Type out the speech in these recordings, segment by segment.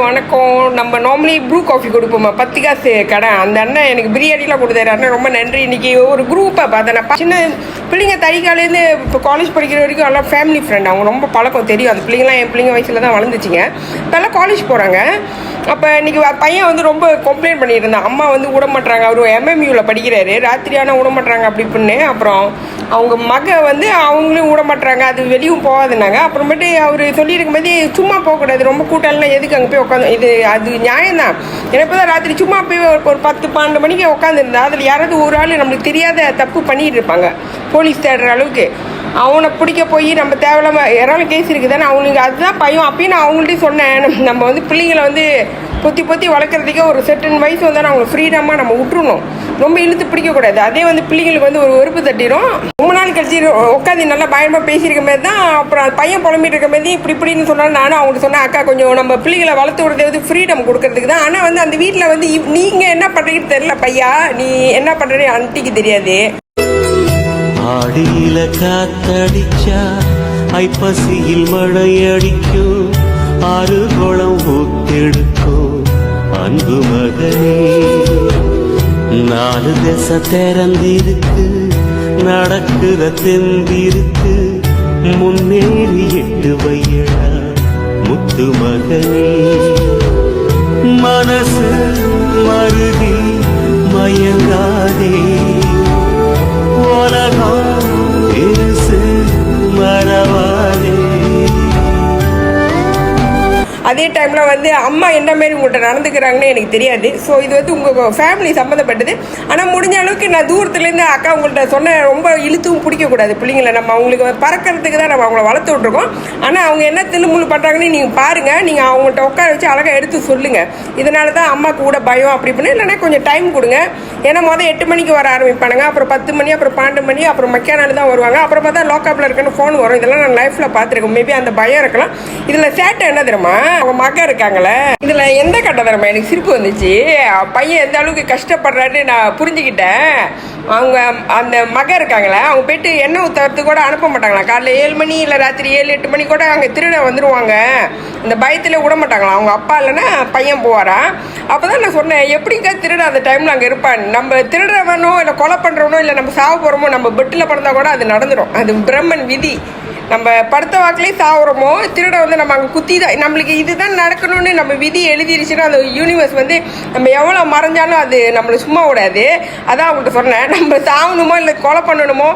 வணக்கம். நம்ம normally Bru coffee கொடுப்போமா, 10 காசு கடை. அந்த அண்ணன் எனக்கு பிரியாணிலாம் கொடுத்தாரு. அண்ணன் ரொம்ப நன்றி. இன்னைக்கு ஒரு குரூப்பை பார்த்தேன். சின்ன பிள்ளைங்க தறிக்காலேருந்து இப்போ காலேஜ் படிக்கிற வரைக்கும் எல்லாம் ஃபேமிலி ஃப்ரெண்ட். அவங்க ரொம்ப பழக்கம் தெரியும். அந்த பிள்ளைங்களாம் என் பிள்ளைங்க வயசில் தான் வளர்ந்துச்சிங்க. இப்போல்லாம் காலேஜ் போகிறாங்க. அப்போ இன்றைக்கி பையன் வந்து ரொம்ப கம்ப்ளைண்ட் பண்ணிட்டு இருந்தான். அம்மா வந்து விட மாட்டாங்க. அவர் MMUவில் படிக்கிறாரு. ராத்திரியான விட மாட்டாங்க அப்படி இப்படின்னு. அப்புறம் அவங்க மக வந்து அவங்களும் விட மாட்டாங்க, அது வெளியும் போகாதுனாங்க. அப்புறமேட்டு அவர் சொல்லியிருக்கும் போது சும்மா போகக்கூடாது, ரொம்ப கூட்டம்லாம் எதுக்கு அங்கே போய் உட்காந்து, இது அது நியாயம்தான். ஏன்னா இப்போ தான் ராத்திரி சும்மா போய் ஒரு 10-12 மணிக்கு உட்காந்துருந்தா அதில் யாராவது ஒரு ஆள் நம்மளுக்கு தெரியாத தப்பு பண்ணிட்டு இருப்பாங்க. போலீஸ் தேடுற அளவுக்கு அவனை பிடிக்க போய் நம்ம தேவையில்லாமல் யாராலும் கேஸ் இருக்குதானே அவங்களுக்கு. அதுதான் பையன். அப்பயும் நான் அவங்கள்ட்டையும் சொன்னேன், நம்ம வந்து பிள்ளைங்களை வந்து பொத்தி வளர்க்குறதுக்கே ஒரு செர்டன் வயசு வந்தால் அவங்களை ஃப்ரீடமாக நம்ம விட்டுருணும். ரொம்ப இழுத்து பிடிக்கக்கூடாது. அதே வந்து பிள்ளைங்களுக்கு வந்து ஒரு வெறுப்பு தட்டிடும். ரொம்ப நாள் கழிச்சு உட்காந்து நல்லா பயமாக பேசியிருக்க மாதிரி தான். அப்புறம் பையன் புலம்பிட்டு இருக்க மாதிரி இப்படின்னு சொன்னாலும் நானும் அவங்களுக்கு சொன்னேன், அக்கா கொஞ்சம் நம்ம பிள்ளைங்களை வளர்த்து விடுறது வந்து ஃப்ரீடம் கொடுக்கறதுக்கு தான். ஆனால் வந்து அந்த வீட்டில் வந்து நீங்கள் என்ன பண்ணுறீங்கன்னு தெரியல. பையா நீ என்ன பண்ணுறேன்னு ஆண்டிக்கு தெரியாது. ஆடியில காத்தடிச்சா ஐப்பசியில் மழை அடிக்கும், ஆறு குளம் ஊத்தெடுக்கும் அன்பு மகனே. 4 திசை திறந்திருக்கு, நடக்குற தெம்பிருக்கு, முன்னேறி 8 வையடா முத்து மகனே. மனசு மருகி மயங்காதே, உலகம் பெருசு மறவாதே. அதே டைமில் வந்து அம்மா என்ன மாரி உங்கள்கிட்ட நடந்துக்கிறாங்கன்னு எனக்கு தெரியாது. ஸோ இது வந்து உங்கள் ஃபேமிலி சம்மந்தப்பட்டது. ஆனால் முடிஞ்ச அளவுக்கு நான் தூரத்துலேருந்து அக்கா உங்கள்கிட்ட சொன்ன ரொம்ப இழுத்தும் பிடிக்கக்கூடாது பிள்ளைங்களை. நம்ம அவங்களுக்கு பறக்கிறதுக்கு தான் நம்ம அவங்கள வளர்த்து விட்ருக்கோம். ஆனால் அவங்க என்ன தில்லுமுள்ளு பண்ணுறாங்கன்னு நீங்கள் பாருங்கள். நீங்கள் அவங்கள்ட்ட உட்கார வச்சு அழகாக எடுத்து சொல்லுங்கள். இதனால தான் அம்மாவுக்கு கூட பயம் அப்படி பண்ணி. இல்லைன்னா கொஞ்சம் டைம் கொடுங்க. ஏன்னா 8 மணிக்கு வர ஆரம்பிப்பானுங்க, அப்புறம் 10 மணி, அப்புறம் 12 மணி, அப்புறம் மக்கியானால தான் வருவாங்க. அப்புறம் பார்த்தா லாக்அப்பில் இருக்குன்னு ஃபோன் வரும். இதெல்லாம் நான் லைஃப்பில் பார்த்துருக்கேன். மேபி அந்த பயம் இருக்கலாம். இதில் சேட்டை என்ன தெரியுமா, அவங்க மக இருக்காங்களே, இதில் எந்த கட்ட தெரியுமா எனக்கு சிரிப்பு வந்துச்சு. பையன் எந்த அளவுக்கு கஷ்டப்படுறான்னு நான் புரிஞ்சுக்கிட்டேன். அவங்க அந்த மக இருக்காங்களே, அவங்க போயிட்டு எண்ணெய் ஊற்றுறதுக்கு கூட அனுப்ப மாட்டாங்களா. காலைல 7 மணி இல்லை ராத்திரி 7-8 மணி கூட அங்கே திருட வந்துடுவாங்க. இந்த பயத்தில் விட மாட்டாங்களா. அவங்க அப்பா இல்லைன்னா பையன் போவாரான். அப்போ தான் நான் சொன்னேன், எப்படிங்க திருட அந்த டைமில் அங்கே இருப்பான். நம்ம திருடுறவனோ இல்லை கொலை பண்ணுறவனோ இல்லை நம்ம சாவ போகிறோமோ, நம்ம பெட்டில் பிறந்தா கூட அது நடந்துடும். அது பிரம்மன் விதி. நம்ம படுத்த வாக்கிலே சாவுறோமோ, திருட வந்து நம்ம அங்கே குத்தி தான் நம்மளுக்கு இதுதான் நடக்கணும்னு நம்ம விதி எழுதிருச்சுன்னா அந்த யூனிவர்ஸ் வந்து நம்ம எவ்வளோ மறைஞ்சாலும் அது நம்மளை சும்மா விடாது. அதான் அவங்கள்ட்ட சொன்னேன், நம்ம சாகணுமோ இல்லை கொலை பண்ணணுமோ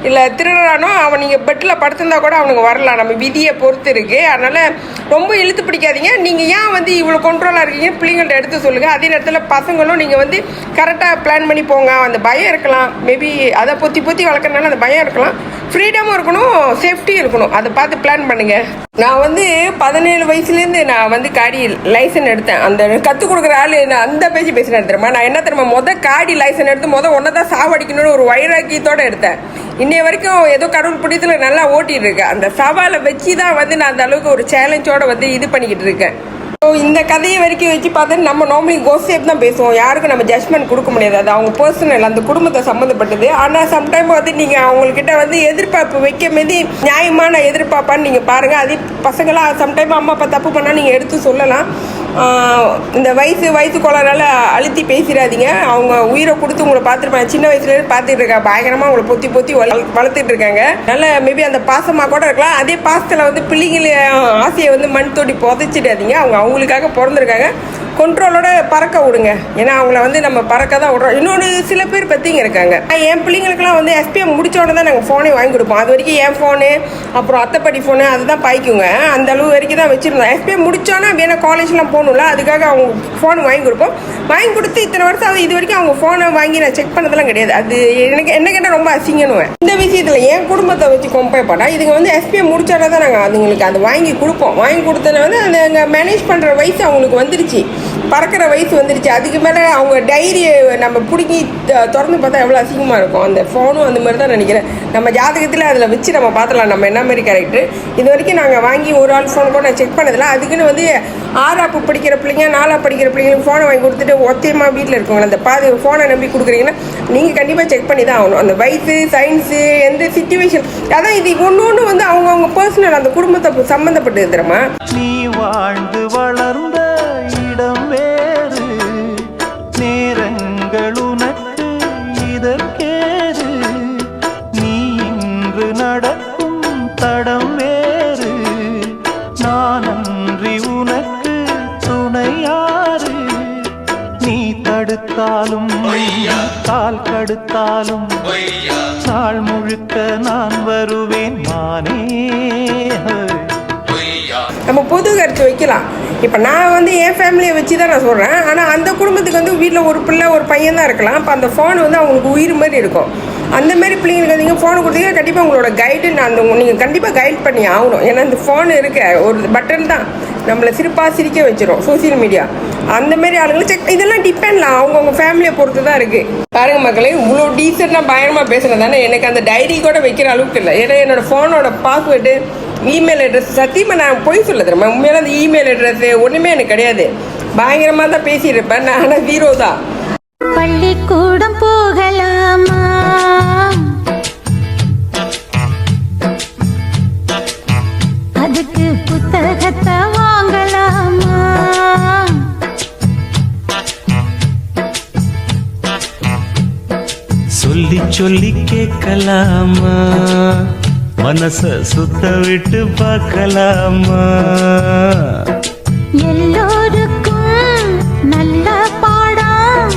இல்லை திருடுறானோ அவன் நீங்கள் பெட்டில் படுத்திருந்தா கூட அவனுக்கு வரலாம். நம்ம விதியை பொறுத்து இருக்குது. அதனால் ரொம்ப இழுத்து பிடிக்காதீங்க. நீங்கள் ஏன் வந்து இவ்வளோ கண்ட்ரோலாக இருக்கீங்க பிள்ளைங்கள்ட்ட எடுத்து சொல்லுங்கள். அதே நேரத்தில் பசங்களும் நீங்கள் வந்து கரெக்டாக பிளான் பண்ணி போங்க. அந்த பயம் இருக்கலாம், மேபி அதை பொத்தி வளர்க்குறதுனால அந்த பயம் இருக்கலாம். ஃப்ரீடமும் இருக்கணும், சேஃப்டியும் இருக்கணும். அதை பார்த்து பிளான் பண்ணுங்கள். நான் வந்து 17 வயசுலேருந்து நான் வந்து காடி லைசன்ஸ் எடுத்தேன். அந்த கற்றுக் கொடுக்குற ஆள் நான் அந்த பேச்சு பேசினேன் தெரியுமா. நான் என்ன தெரியுமா, காடி லைசன்ஸ் எடுத்து ஒன்றை தான் சாவடிக்கணும்னு ஒரு வைராக்கியத்தோடு எடுத்தேன். இன்னைய வரைக்கும் ஏதோ கடவுள் பிடித்தில் நல்லா ஓட்டிகிட்டு இருக்கேன். அந்த சவாலை வச்சு தான் வந்து நான் அந்த அளவுக்கு ஒரு சேலஞ்சோடு வந்து இது பண்ணிக்கிட்டு இருக்கேன். ஸோ இந்த கதையை வரைக்கும் வச்சு பார்த்தா நம்ம நார்மலி கோசேப் தான் பேசுவோம். யாருக்கும் நம்ம ஜட்ஜ்மெண்ட் கொடுக்க முடியாது. அது அவங்க பர்சனல், அந்த குடும்பத்தை சம்மந்தப்பட்டது. ஆனால் சம்டைம் வந்து நீங்கள் அவங்கக்கிட்ட வந்து எதிர்பார்ப்பு வைக்க மீதி நியாயமான எதிர்பார்ப்பான்னு நீங்கள் பாருங்கள். அதே பசங்களாம் சம்டைம் அம்மா அப்பா தப்பு பண்ணால் நீங்கள் எடுத்து சொல்லலாம். இந்த வயசு கோளாறால் அழுத்தி பேசிடாதீங்க. அவங்க உயிரை கொடுத்து உங்களை பார்த்துருப்பாங்க. சின்ன வயசுலேருந்து பார்த்துட்டு இருக்காங்க. பயங்கரமாக உங்களை பொத்தி வளர்த்துட்டு இருக்காங்க. அதனால் மேபி அந்த பாசமாக கூட இருக்கலாம். அதே பாசத்தில் வந்து பிள்ளைங்கள ஆசையை வந்து மண் தோண்டி புதைச்சிடாதீங்க. அவங்களுக்காக பிறந்திருக்காங்க. கண்ட்ரோலோட பறக்க விடுங்க. ஏன்னா அவங்கள வந்து நம்ம பறக்க தான் விடுறோம். இன்னொன்று சில பேர் பற்றிங்க இருக்காங்க. என் பிள்ளைங்களுக்குலாம் வந்து SPM முடிச்சோடனே தான் நாங்கள் ஃபோனே வாங்கி கொடுப்போம். அது வரைக்கும் என் ஃபோனு அப்புறம் அத்தைப்படி ஃபோனு அதுதான் பாய்க்குங்க. அந்த அளவு வரைக்கும் தான் வச்சுருந்தோம். SPM முடித்தோன்னா வேணா காலேஜ்லாம் போகணும்ல, அதுக்காக அவங்க ஃபோன் வாங்கி கொடுப்போம். வாங்கி கொடுத்து இத்தனை வருஷம் அது இது வரைக்கும் அவங்க ஃபோனை வாங்கி நான் செக் பண்ணதெல்லாம் கிடையாது. அது எனக்கு என்ன கேட்டால் ரொம்ப அசிங்கனுவேன். இந்த விஷயத்தில் என் குடும்பத்தை வச்சு கம்பேர் பண்ணால் இதுங்க வந்து SPM முடிச்சோடனே தான் நாங்கள் அதுங்களுக்கு அதை வாங்கி கொடுப்போம். வாங்கி கொடுத்தன வந்து அந்த மேனேஜ் பண்ணுற வயசு அவங்களுக்கு வந்துருச்சு, பறக்கிற வயசு வந்துருச்சு. அதுக்கு மேலே அவங்க டைரியை நம்ம பிடிங்கி திறந்து பார்த்தா எவ்வளோ அசிங்கமாக இருக்கும். அந்த ஃபோனும் அந்த மாதிரி தான் நினைக்கிறேன். நம்ம ஜாதகத்தில் அதில் வச்சு நம்ம பார்த்துலாம் நம்ம என்ன மாதிரி கேரக்டர். இது வரைக்கும் நாங்கள் வாங்கி ஒரு ஆள் ஃபோன் கூட நான் செக் பண்ணதில்லை. அதுக்குன்னு வந்து 6ஆப்பு படிக்கிற பிள்ளைங்க 4ஆப்பு படிக்கிற பிள்ளைங்களுக்கு ஃபோனை வாங்கி கொடுத்துட்டு ஒத்தையமாக வீட்டில் இருக்கவங்க அந்த ஃபோனை நம்பி கொடுக்குறீங்கன்னா நீங்கள் கண்டிப்பாக செக் பண்ணி தான் ஆகணும். அந்த வயசு, சயின்ஸு, எந்த சிச்சுவேஷன், அதான் இது ஒன்று வந்து அவங்க பர்சனல் அந்த குடும்பத்தை சம்மந்தப்பட்டது தெரியுமா. நீ வாழ்ந்து வளர்ந்த தடுத்தாலும் கால் கடுத்தாலும் நாள் முழுக்க நான் வருவேன் மானே. நம்ம பொது கருத்து வைக்கலாம். இப்போ நான் வந்து என் ஃபேமிலியை வச்சு தான் நான் சொல்கிறேன். ஆனால் அந்த குடும்பத்துக்கு வந்து வீட்டில் ஒரு பிள்ளை ஒரு பையன் தான் இருக்கலாம். அப்போ அந்த ஃபோன் வந்து அவங்களுக்கு உயிர் மாதிரி இருக்கும். அந்த மாதிரி பிள்ளைங்களுக்கு நீங்கள் ஃபோனை கொடுத்தீங்கன்னா கண்டிப்பாக உங்களோட கைடு நீங்கள் கண்டிப்பாக கைட் பண்ணி ஆகணும். ஏன்னா இந்த ஃபோன் இருக்க ஒரு பட்டன் தான் நம்மளை சிரிக்க வச்சிடும் சோசியல் மீடியா. அந்த மாதிரி ஆளுங்களை இதெல்லாம் டிபெண்ட்லாம் அவங்கவுங்க ஃபேமிலியை பொறுத்து தான் இருக்குது. பாருங்க மக்களே, இவ்வளோ டீசெண்டாக பயங்கரமாக பேசுகிறது தானே எனக்கு அந்த டைரி கூட வைக்கிற அளவுக்கு இல்லை. ஏன்னா என்னோடய ஃபோனோட பாஸ்வேர்டு இமெயில் அட்ரஸ் சத்தியமாக நான் போய் சொல்ல தரேன். உண்மையில அந்த இமெயில் அட்ரஸ் ஒன்றுமே எனக்கு கிடையாது. பயங்கரமாக தான் பேசியிருப்பேன் நான். ஆனால் 0 தான். பள்ளிக்கூடம் போகலாமா, அதுக்கு புத்தகத்தை வாங்கலாமா, சொல்லி சொல்லி கேட்கலாமா, மனச சுத்த விட்டு பார்க்கலாமா. எல்லோருக்கும் நல்ல பாடம்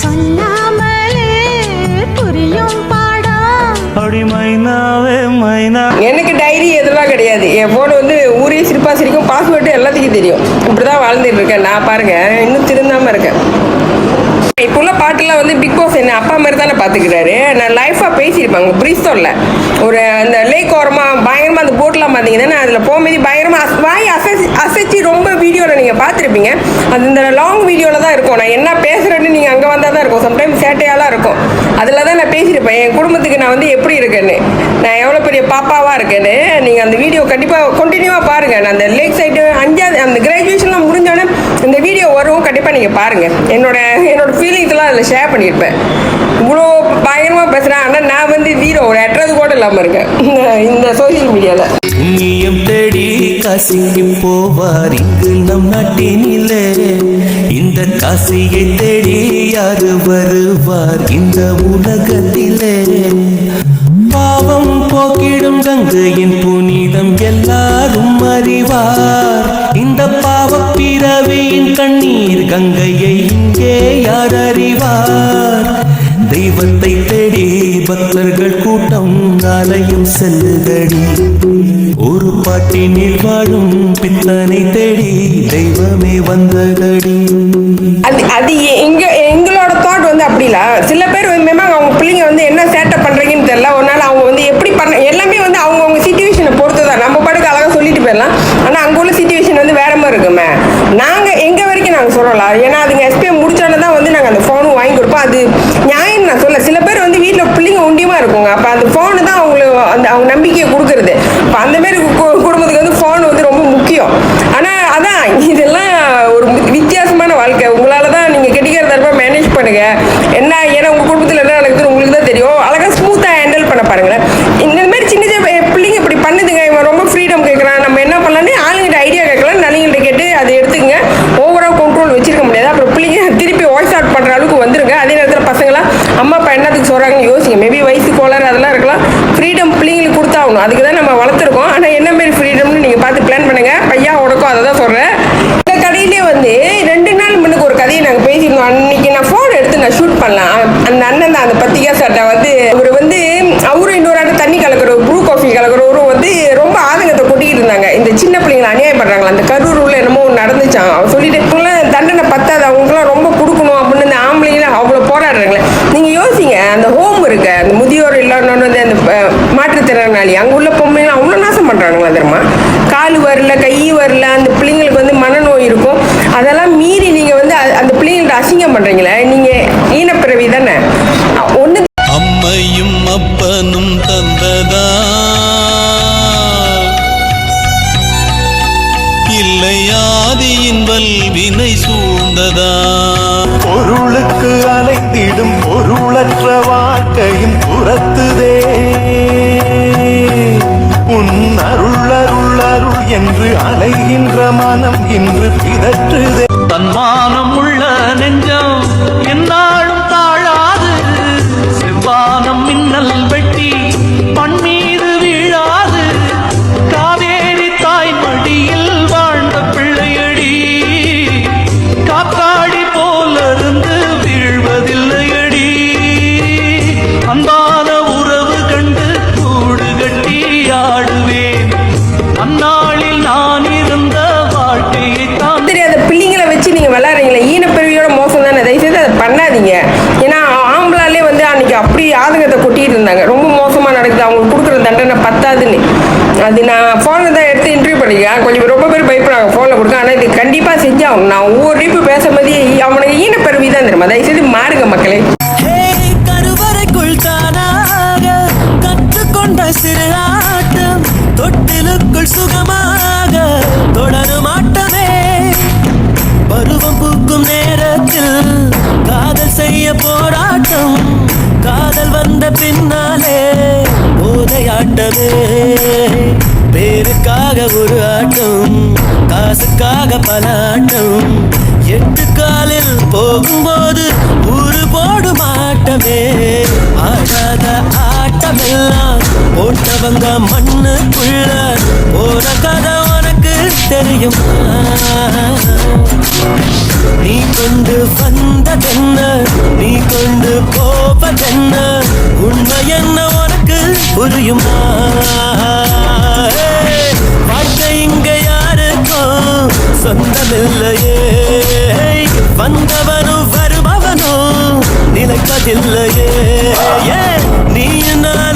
சொல்லாமலே புரியும் பாடம். அப்படி மைனாவே மைனா. எனக்கு டைரி எதுலாம் கிடையாது. என் ஃபோன் வந்து ஊரே சிரிக்கும். பாஸ்வேர்டு எல்லாத்துக்கும் தெரியும். இப்படி தான் வாழ்ந்துட்டு இருக்கேன் நான். பாருங்கள், இன்னும் திருந்தாமல் இருக்கேன். இப்போ உள்ள பாட்டுலாம் வந்து பிக் பாஸ் என்ன அப்பா மாதிரி தானே பார்த்துக்கிறாரு. நான் லைஃபாக பேசியிருப்பாங்க பிரிஸ்டோலில் ஒரு அந்த லேக் ஓரமாக பயங்கரமாக அந்த போட்லாம் பார்த்தீங்கன்னா அதில் போகும்போது பயங்கரமாக வாய் அசைச்சி ரொம்ப வீடியோவில் நீங்கள் பார்த்துருப்பீங்க. அது இந்த லாங் வீடியோவில் தான் இருக்கும். நான் என்ன பேசுகிறேன்னு நீங்கள் அங்கே வந்தால் தான் இருக்கும். சம்டைம் சேட்டையாலாம் இருக்கும். அதில் தான் நான் பேசியிருப்பேன் என் குடும்பத்துக்கு நான் வந்து எப்படி இருக்கேன்னு, நான் எவ்வளோ பெரிய பாப்பாவாக இருக்கேன்னு. நீங்கள் அந்த வீடியோ கண்டிப்பாக கண்டினியூவாக பாருங்கள். நான் அந்த லேக் சைடு 5வது அந்த கிராஜுவேஷன்லாம் முடிஞ்சோடனே இந்த வீடியோ வரும். கண்டிப்பாக நீங்கள் பாருங்கள். என்னோட ஃபீலிங்ஸ்லாம் அதில் ஷேர் பண்ணியிருப்பேன். இவ்வளோ பயங்கரமாக பேசுகிறேன். ஆனால் நான் வந்து 0 ஒரு அட்ரஸ் கூட இல்லாமல் இருக்கேன் இந்த சோசியல் மீடியாவில். புண்ணியம் தேடி காசிக்கு போவார் இங்கு நம் நாட்டினிலே. இந்த காசியை தேடி யாரு வருவார் இந்த உலகத்திலே. பாவம் போக்கிடும் கங்கையின் புனிதம் எல்லாரும் அறிவார். இந்த பாவப் பிறவியின் கண்ணீர் கங்கையை இங்கே யார் அறிவார். தெய்வத்தை தேடி பக்தர்கள் கூட்டம் ஆலயம் செல்லுதடி. ஒரு பாட்டினில் வாழும் பித்தனை தேடி தெய்வமே வந்ததடி. அது எங்களோட தாட் வந்து அப்படி இல்லை. சில பேர் வந்து அவங்க பிள்ளைங்க வந்து என்ன சேட்டை பண்ணுறீங்கன்னு தெரியல. ஒரு நாள் அவங்க வந்து எப்படி பண்ண எல்லாமே வந்து அவங்கவுங்க சிச்சுவேஷனை பொறுத்து தான். நம்ம பாட்டுக்கு அழகாக சொல்லிட்டு போயிடலாம். ஆனால் அங்கே உள்ள சிச்சுவேஷன் வந்து வேற மாதிரி இருக்குமே. நாங்கள் எங்கள் வரைக்கும் நாங்கள் சொல்லலாம். ஏன்னா அதுங்க எஸ்பிஎம் முடிச்சோன்னே தான் வந்து நாங்கள் அந்த ஃபோனும் வாங்கி கொடுப்போம். அது நியாயம் நான் சொல்ல. சில பேர் வந்து வீட்டில் பிள்ளைங்க உண்டியமாக இருக்குங்க. அப்போ அந்த ஃபோனு தான் அவங்களுக்கு அவங்க நம்பிக்கையை கொடுக்குறது. இப்போ அந்த மாதிரி குடும்பத்துக்கு வந்து ஃபோன் வந்து ரொம்ப முக்கியம். ஆனால் அதான் இதெல்லாம் ஒரு வித்தியாசமான வாழ்க்கை. உங்களால் தான் நீங்கள் கெட்டிக்கிறத இருப்பா மேனேஜ் பண்ணுங்க. என்ன ஏன்னா உங்கள் குடும்பத்தில் என்ன நடக்குதுன்னு உங்களுக்கு தான் தெரியும். அழகாக ஸ்மூத்தாக ஹேண்டில் பண்ண பாருங்களேன். இந்த மாதிரி சின்ன சின்ன பிள்ளைங்க இப்படி பண்ணுதுங்க. இவன் ரொம்ப ஃப்ரீடம் கேட்குறான். நம்ம என்ன பண்ணலான்னு ஆளுங்கிட்ட ஐடியா கேட்கலாம். நல்லவங்கள்ட்ட கேட்டு அதை எடுத்துக்கங்க. ஓவரால் கண்ட்ரோல் வச்சிருக்க முடியாது. அப்புறம் பிள்ளைங்க திருப்பி வாய்ஸ் அவுட் பண்ணுற அளவுக்கு வந்துருங்க. அதே நேரத்தில் பசங்களாம் அம்மா அப்பா என்னத்துக்கு சொல்கிறாங்கன்னு யோசிங்க. மேபி வயசு கோளாறு அதெல்லாம் இருக்கலாம். ஃப்ரீடம் பிள்ளைங்களுக்கு கொடுத்தாகணும். அதுக்கு தான் நம்ம வளர்த்துருக்கோம். ஆனால் என்ன மாதிரி ஃப்ரீடம்னு நீங்கள் பார்த்து பிளான் பண்ணுங்கள். பையா உடக்கும் அதை தான் சொல்கிறேன். இந்த கடையிலே வந்து 2 நாள் முன்னுக்கு ஒரு கதையை நாங்கள் பேசியிருந்தோம். அன்னைக்கு நான் ஃபோன் எடுத்து நான் ஷூட் பண்ணலாம். அந்த அண்ணன் தான் அந்த பத்திரிகா சட்டை வந்து அவர் வந்து அவரும் இன்னொரு ஆண்டு தண்ணி கலக்கிற ப்ரூ காஃபி கலக்கிறவரும் வந்து ரொம்ப ஆதங்கத்தை கொட்டிக்கிட்டு இருந்தாங்க. இந்த சின்ன பிள்ளைங்களை அநியாயம் பண்ணுறாங்களா. அந்த கரூர் உள்ள என்னமோ நடந்துச்சான். அவர் சொல்லிட்டு தண்டனை பத்தாது, அவங்களுக்குலாம் ரொம்ப கொடுக்கணும் அப்படின்னு இந்த ஆம்பளைங்களாம் அவ்வளோ போராடுறாங்களே. நீங்கள் யோசிங்க, அந்த ஹோம் இருக்கு, அந்த முதியோர் இல்லைன்னு வந்து அந்த மாற்றுத்திறனாளி அங்கே உள்ள பொம்மைலாம் அவ்வளோ நாசம் பண்ணுறாங்களா தெரியுமா. கால் வரல, கை வரல, அந்த பிள்ளைங்களுக்கு வந்து மனநோய் இருக்கும். அதெல்லாம் மீறி நீங்கள் வந்து அந்த பிள்ளைங்கள்ட்ட அசிங்கம் பண்ணுறீங்களே. நீங்கள் ஈனப்பிறவி தானே. ஒன்று அம்மையும் அப்பனும் தந்ததா இல்லையாதியின் வல்வினை சூழ்ந்ததா. பொருளுக்கு அலைந்திடும் பொருளற்ற வாழ்க்கையும் புறத்துதே. உன் அருள் அருள் அருள் என்று அலைகின்ற மனம் இன்று பிதற்றுதே. தன்மானம் உள்ள நெஞ்சம் என்னாலும் தாழாது. செவ்வானம் மின்னல் வெட்டி மண்மீது வீழாது. காவேரி தாய் மடியில் வாழ்ந்த பிள்ளையடி காத்தாடி போல இருந்து வீழ நீங்கள் விளாட்றீங்களே ஈனப்பிறவியோட மோசம் தானே, தயவுசெய்து அதை பண்ணாதீங்க. ஏன்னா ஆம்பளாலே வந்து அன்றைக்கி அப்படி ஆதங்கத்தை கொட்டிகிட்டு இருந்தாங்க, ரொம்ப மோசமாக நடக்குது, அவங்களுக்கு கொடுக்குற தண்டனை பத்தாதுன்னு. அது நான் ஃபோனில் தான் எடுத்து இன்டர்வியூ பண்ணிக்கிறேன், கொஞ்சம் ரொம்ப பேர் பயப்படுறாங்க ஃபோனில் கொடுக்க. ஆனால் இது கண்டிப்பாக செஞ்சாகணும். நான் ஒவ்வொரு ரீப்பு பேசும்போது அவனுக்கு ஈனப்பிறவி தான் தெரியுமா, தயவுசெய்து மாறுங்க மக்களே. கருவறைக்குள் தானாக கற்றுக்கொண்ட சிறு ஆட்டம் தொட்டிலுக்குள் சுகமாக தொடரும் ஆட்டமே. பருவம் பூக்கும் நேரத்தில் காதல் செய்ய போராட்டம், காதல் வந்த பின்னாலே போதையாட்டமே. பேருக்காக ஒரு ஆட்டம், காசுக்காக பல ஆட்டம், 8 காலில் போகும்போது ஊரு போடும் ஆட்டமே. ஆடாத ஆட்டமெல்லாம் போட்டவங்க மண்ணுக்குள்ள போற கதை உனக்கு தெரியுமா? நீ கொண்டு வந்ததென்ன, நீ கொண்டு போவதென்ன, உண்மை என்ன உனக்கு புரியுமா? வாழ்க்கை இங்க யாருக்கும் சொந்தமில்லையே, வந்தவனும் வருபவனும் நிலைப்பதில்லையே. நீ நான்